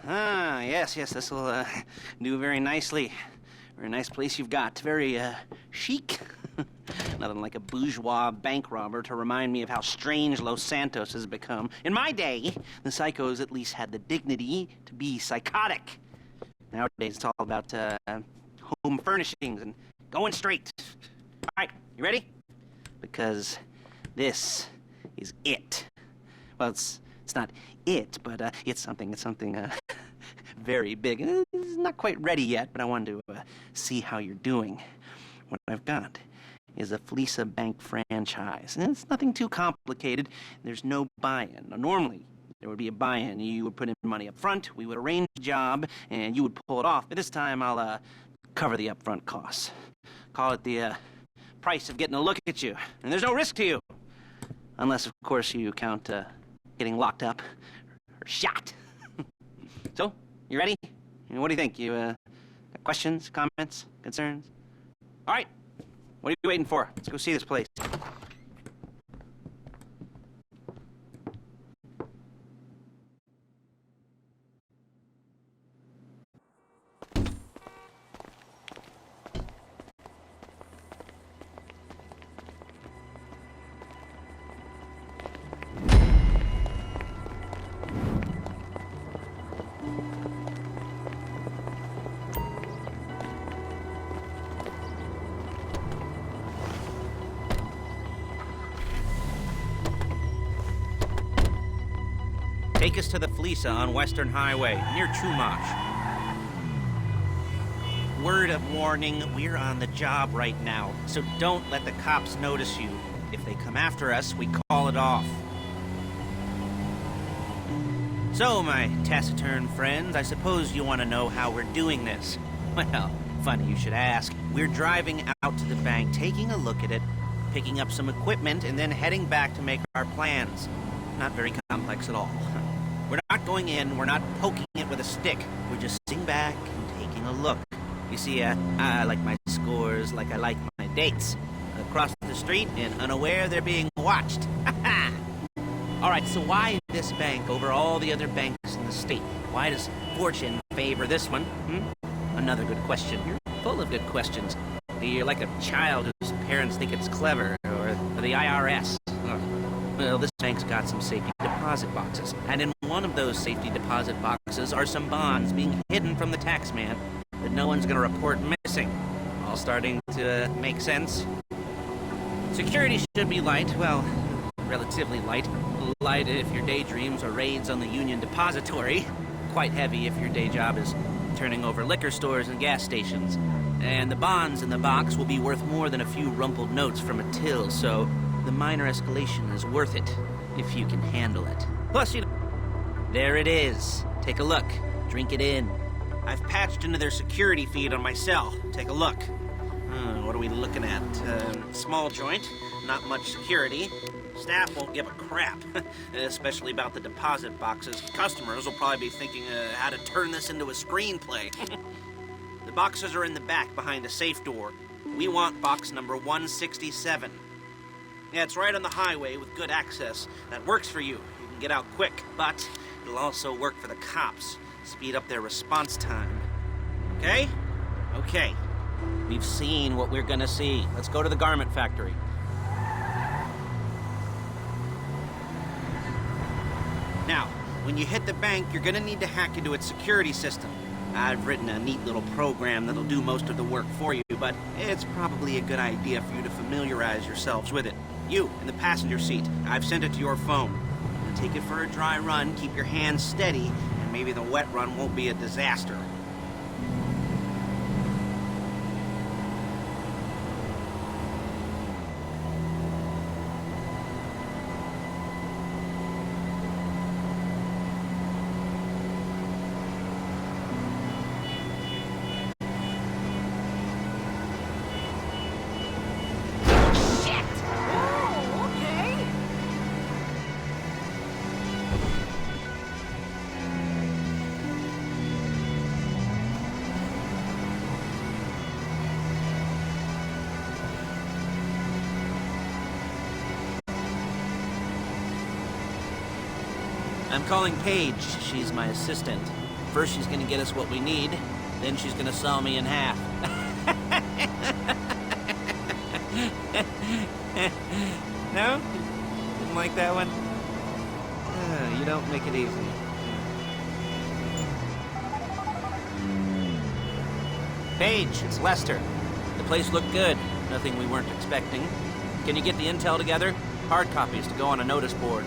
Yes, this'll do very nicely. Very nice place you've got. Very chic. Nothing like a bourgeois bank robber to remind me of how strange Los Santos has become. In my day, the psychos at least had the dignity to be psychotic. Nowadays, it's all about home furnishings and going straight. All right, you ready? Because this is it. Well, it's not it, but it's something very big. It's not quite ready yet, but I wanted to see how you're doing. What I've got is a Fleeca Bank franchise, and it's nothing too complicated. There's no buy-in. Now, normally, there would be a buy-in. You would put in money up front, we would arrange a job, and you would pull it off. But this time, I'll cover the upfront costs. Call it the price of getting a look at you. And there's no risk to you. Unless, of course, you count getting locked up or shot. So, you ready? What do you think? You got questions, comments, concerns? All right. What are you waiting for? Let's go see this place. Take us to the Fleeca on Western Highway, near Chumash. Word of warning, we're on the job right now, so don't let the cops notice you. If they come after us, we call it off. So, my taciturn friends, I suppose you want to know how we're doing this. Well, funny you should ask. We're driving out to the bank, taking a look at it, picking up some equipment, and then heading back to make our plans. Not very complex at all. We're not going in, we're not poking it with a stick. We're just sitting back and taking a look. You see, I like my scores like I like my dates. Across the street and unaware they're being watched. All right, so why this bank over all the other banks in the state? Why does fortune favor this one? Another good question. You're full of good questions. You're like a child whose parents think it's clever, or the IRS. Well, this bank's got some safety deposit boxes, and in one of those safety deposit boxes are some bonds being hidden from the tax man that no one's gonna report missing. All starting to make sense? Security should be light, well, relatively light. Light if your daydreams are raids on the Union Depository. Quite heavy if your day job is turning over liquor stores and gas stations. And the bonds in the box will be worth more than a few rumpled notes from a till, so the minor escalation is worth it, if you can handle it. Plus, there it is. Take a look. Drink it in. I've patched into their security feed on my cell. Take a look. What are we looking at? Small joint, not much security. Staff won't give a crap, especially about the deposit boxes. Customers will probably be thinking how to turn this into a screenplay. The boxes are in the back behind a safe door. We want box number 167. Yeah, it's right on the highway with good access. That works for you. You can get out quick, but it'll also work for the cops. Speed up their response time. Okay? Okay. We've seen what we're gonna see. Let's go to the garment factory. Now, when you hit the bank, you're gonna need to hack into its security system. I've written a neat little program that'll do most of the work for you, but it's probably a good idea for you to familiarize yourselves with it. You, in the passenger seat, I've sent it to your phone. Take it for a dry run, keep your hands steady, and maybe the wet run won't be a disaster. I'm calling Paige. She's my assistant. First she's gonna get us what we need, then she's gonna saw me in half. No? Didn't like that one? You don't make it easy. Paige, it's Lester. The place looked good. Nothing we weren't expecting. Can you get the intel together? Hard copies to go on a notice board.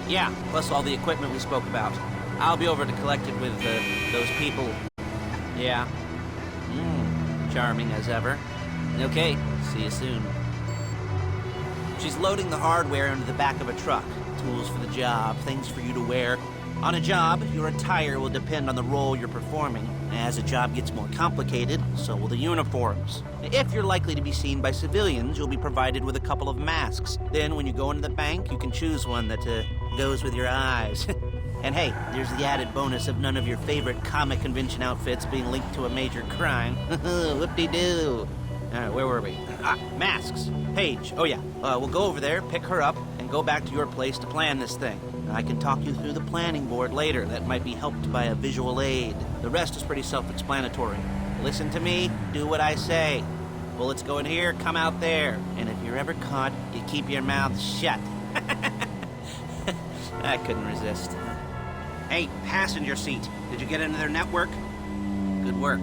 Yeah, plus all the equipment we spoke about. I'll be over to collect it with those people. Yeah. Charming as ever. Okay, see you soon. She's loading the hardware into the back of a truck. Tools for the job, things for you to wear. On a job, your attire will depend on the role you're performing. As a job gets more complicated, so will the uniforms. If you're likely to be seen by civilians, you'll be provided with a couple of masks. Then when you go into the bank, you can choose one that goes with your eyes. And hey, there's the added bonus of none of your favorite comic convention outfits being linked to a major crime. Whoop-de-doo. Where were we? Masks. Paige. Oh yeah, we'll go over there, pick her up, and go back to your place to plan this thing. I can talk you through the planning board later. That might be helped by a visual aid. The rest is pretty self-explanatory. Listen to me, do what I say. Bullets go in here, come out there. And if you're ever caught, you keep your mouth shut. I couldn't resist. Hey, passenger seat. Did you get into their network? Good work.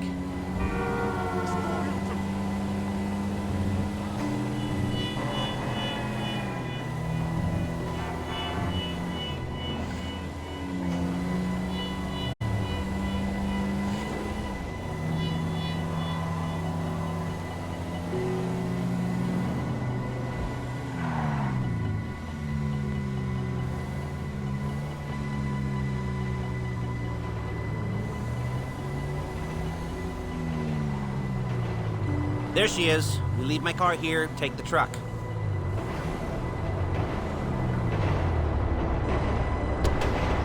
There she is. We leave my car here, take the truck.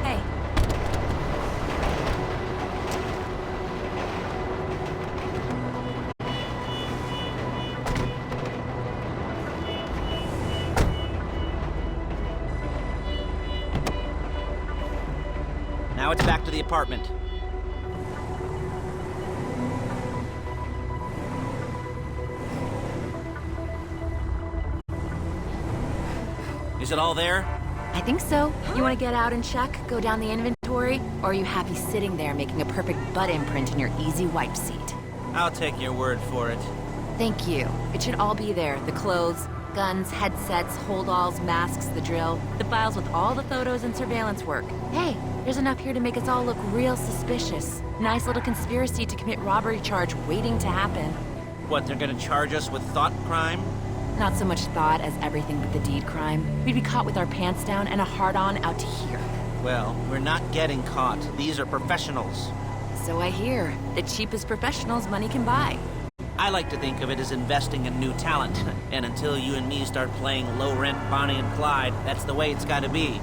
Hey. Now it's back to the apartment. Is it all there? I think so. You want to get out and check, go down the inventory, or are you happy sitting there making a perfect butt imprint in your easy wipe seat? I'll take your word for it. Thank you. It should all be there. The clothes, guns, headsets, holdalls, masks, the drill, the files with all the photos and surveillance work. Hey, there's enough here to make us all look real suspicious. Nice little conspiracy to commit robbery charge waiting to happen. What, they're gonna charge us with thought crime? Not so much thought as everything but the deed crime. We'd be caught with our pants down and a hard-on out to here. Well, we're not getting caught. These are professionals. So I hear. The cheapest professionals money can buy. I like to think of it as investing in new talent. And until you and me start playing low-rent Bonnie and Clyde, that's the way it's gotta be.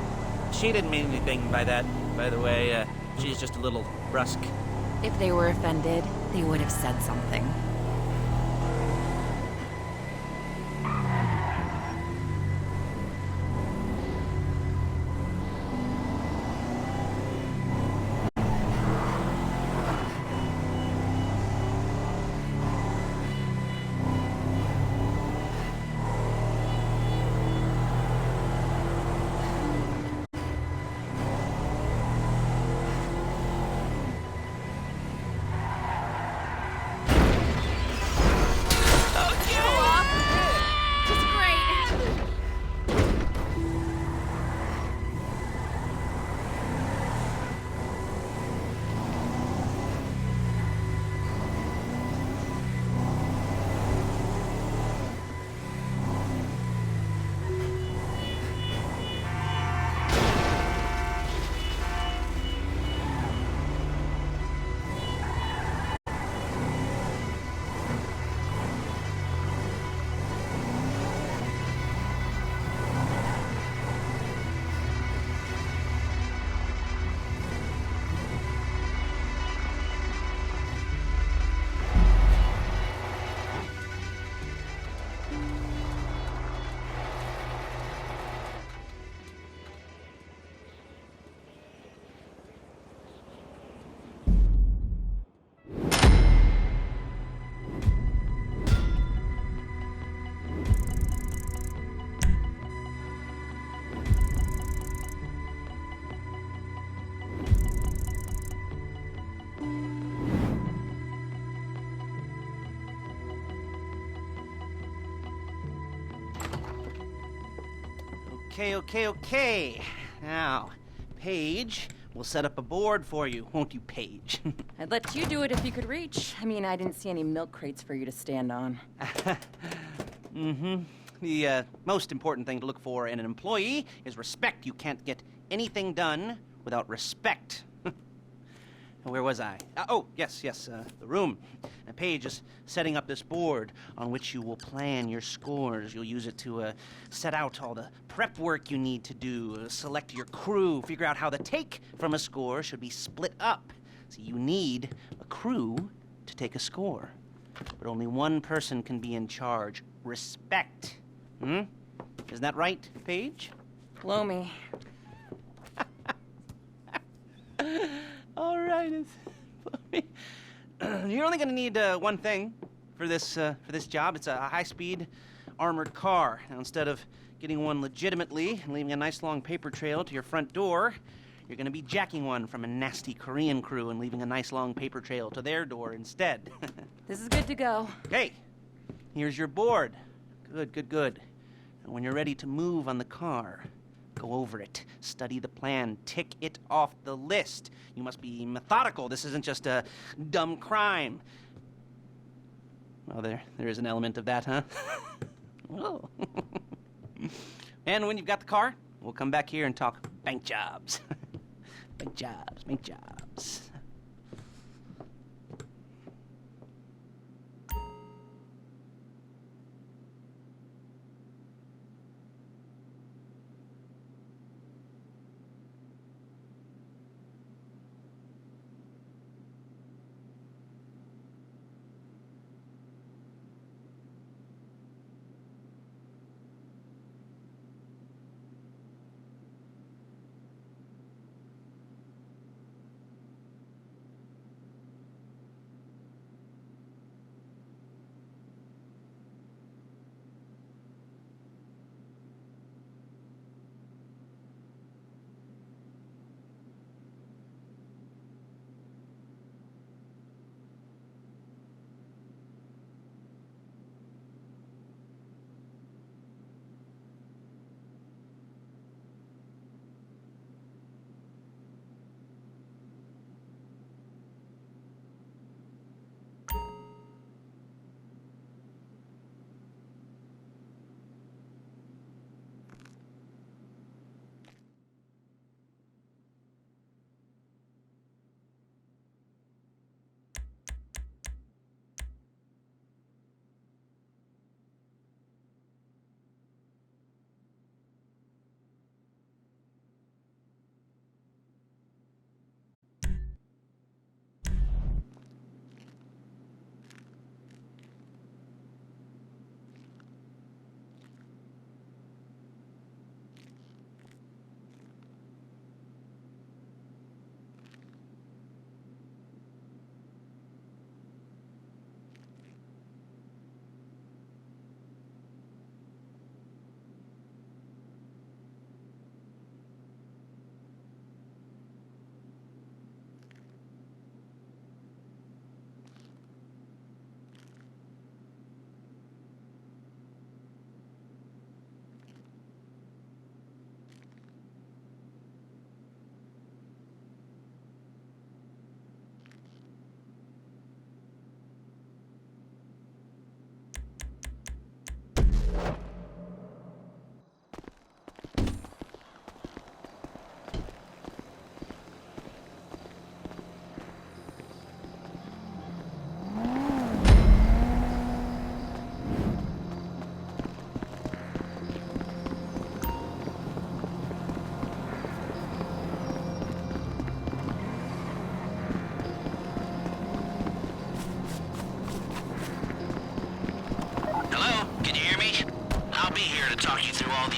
She didn't mean anything by that, by the way. She's just a little brusque. If they were offended, they would have said something. Okay. Now, Paige, we'll set up a board for you, won't you, Paige? I'd let you do it if you could reach. I mean, I didn't see any milk crates for you to stand on. The most important thing to look for in an employee is respect. You can't get anything done without respect. Where was I? Yes, the room. Paige is setting up this board on which you will plan your scores. You'll use it to set out all the prep work you need to do, select your crew, figure out how the take from a score should be split up. So you need a crew to take a score. But only one person can be in charge. Respect. Isn't that right, Paige? Blow me. All right. You're only going to need one thing for this job. It's a high-speed armored car. Now, instead of getting one legitimately and leaving a nice long paper trail to your front door, you're going to be jacking one from a nasty Korean crew and leaving a nice long paper trail to their door instead. This is good to go. Okay, here's your board. Good. And when you're ready to move on the car, go over it, study the plan, tick it off the list. You must be methodical. This isn't just a dumb crime. Well, there is an element of that, huh? Oh. And when you've got the car, we'll come back here and talk bank jobs. Bank jobs.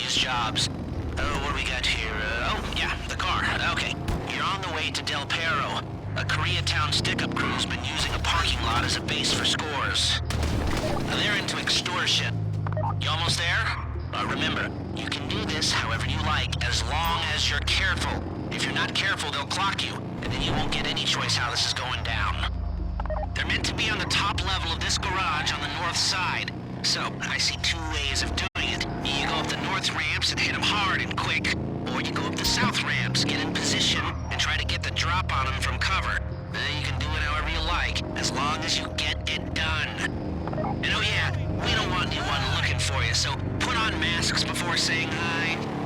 Jobs. What do we got here? The car. Okay. You're on the way to Del Perro. A Koreatown stick-up crew's been using a parking lot as a base for scores. They're into extortion. You almost there? Remember, you can do this however you like, as long as you're careful. If you're not careful, they'll clock you, and then you won't get any choice how this is going down. They're meant to be on the top level of this garage on the north side. So, I see two ways of doing it. You go up the north ramps and hit them hard and quick. Or you go up the south ramps, get in position, and try to get the drop on them from cover. You can do it however you like, as long as you get it done. And oh yeah, we don't want anyone looking for you, so put on masks before saying hi.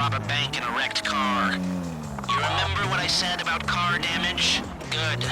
rob a bank in a wrecked car. You remember what I said about car damage? Good.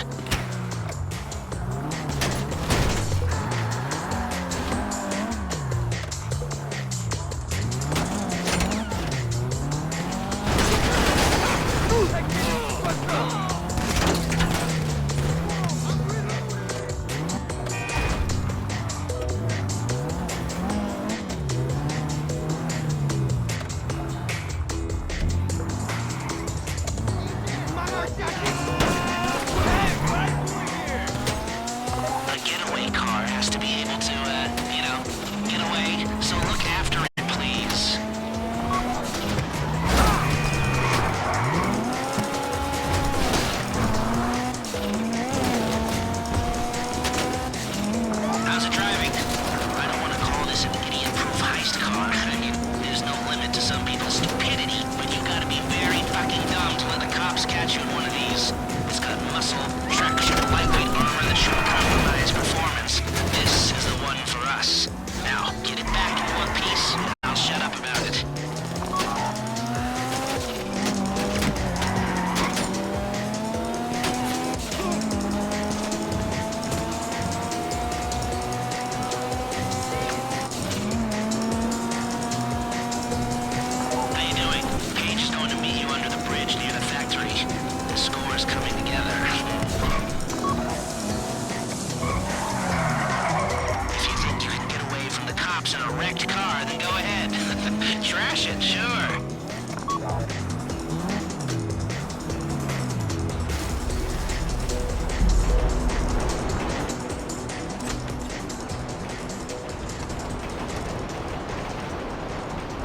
photos in a wrecked car, then go ahead. Trash it, sure.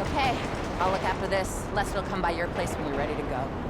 Okay, I'll look after this. Lester will come by your place when you're ready to go.